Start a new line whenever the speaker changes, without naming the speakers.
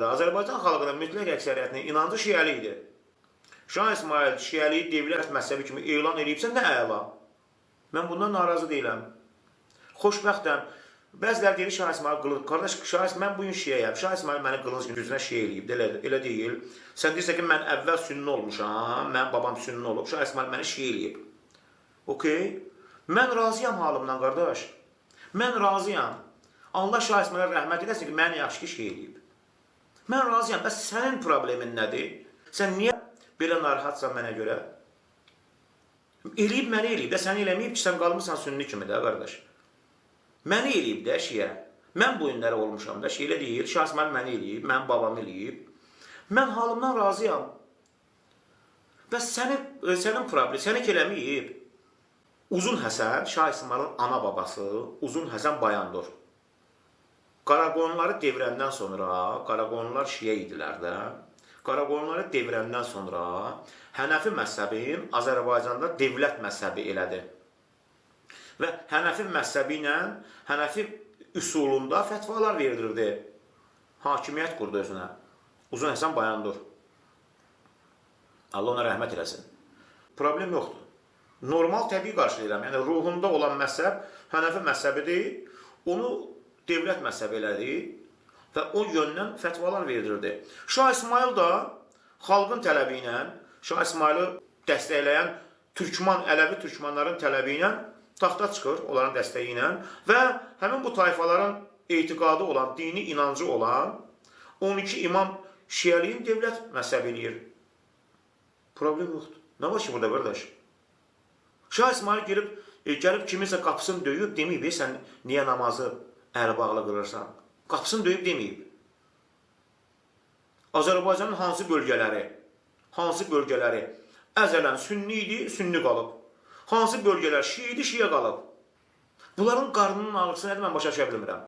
Azərbaycan xalqının mütləq əksəriyyətinin inancı şiəli idi. Şah İsmail şiəliyi dövlət məzhəbi kimi elan edibsə, nə əla. Mən bundan narazı deyiləm. Xoşbəxtəm. Bəziləri deyir Şah İsmail qılınc. Qardaş, mən bugün şiəyəm. Şah İsmail məni qılınc gücünə şiə eləyib. Elə deyil. Sən deyirsən ki, mən əvvəl sünni olmuşam. Mənim babam sünni olub. Şah İsmail məni şiə eləyib. Okey. Mən razıyam halımdan, qardaş. Mən razıyam. Allah Şah İsmailə rəhmət edəsin ki, məni yaxşı ki şiə eləyib. Mən razıyam. Bəs sənin problemin nədir? Sən niyə belə narahatsan mənə görə? Eləyib, məni eləyib də, səni eləməyib ki, sən qalmışsan sünni kimi də, qardaş. Məni eləyib də şiə. Mən bu günləri olmuşam da, şiə elə deyil. Şah İsmail məni eləyib, mənim babamı eləyib. Mən halımdan razıyam. Bəs sənin problem, səni eləməyib. Uzun Həsən, Şah İsmailin ana babası, Uzun Həsən Bayandur. Qaraqoyunları devirəndən sonra, Qaraqoyunlar şiə idilər də. Qaraqoyunları devirəndən sonra Hənəfi məzhəbin Azərbaycanda dövlət məzhəbi elədi. Və Hənəfi məzhəbi ilə Hənəfi üsulunda fətvalar verdirdi. Hakimiyyət qurdu özünə. Uzun Həsən Bayandur. Allah ona rəhmət eləsin. Problem yoxdur. Normal, təbii qarşılayıram. Yəni, ruhunda olan məzhəb Hənəfi məzhəbidir. Onu dövlət məzhəbi elədi və o yöndən fətvalar verdirdi. Şah İsmail da xalqın tələbi ilə, Şah İsmaili dəstəkləyən Ələvi türkmanların tələbi ilə taxta çıxır, onların dəstəyi ilə və həmin bu tayfaların etiqadı olan, dini inancı olan 12 imam şiəliyin dövlət məzhəbi eləyir. Problem yoxdur. Nə var ki burada, qardaş? Şah İsmail gəlib kiminsə qapısını döyüb, deməyib, sən niyə namazı əli bağlı qılırsan? Qapısını döyüb deməyib. Azərbaycanın hansı bölgələri əzələn sünni idi, sünni qalıb. Hansı bölgələr şiə idi, şiə qalıb. Bunların qarnının ağrısı nədir, mən başa düşə bilmirəm.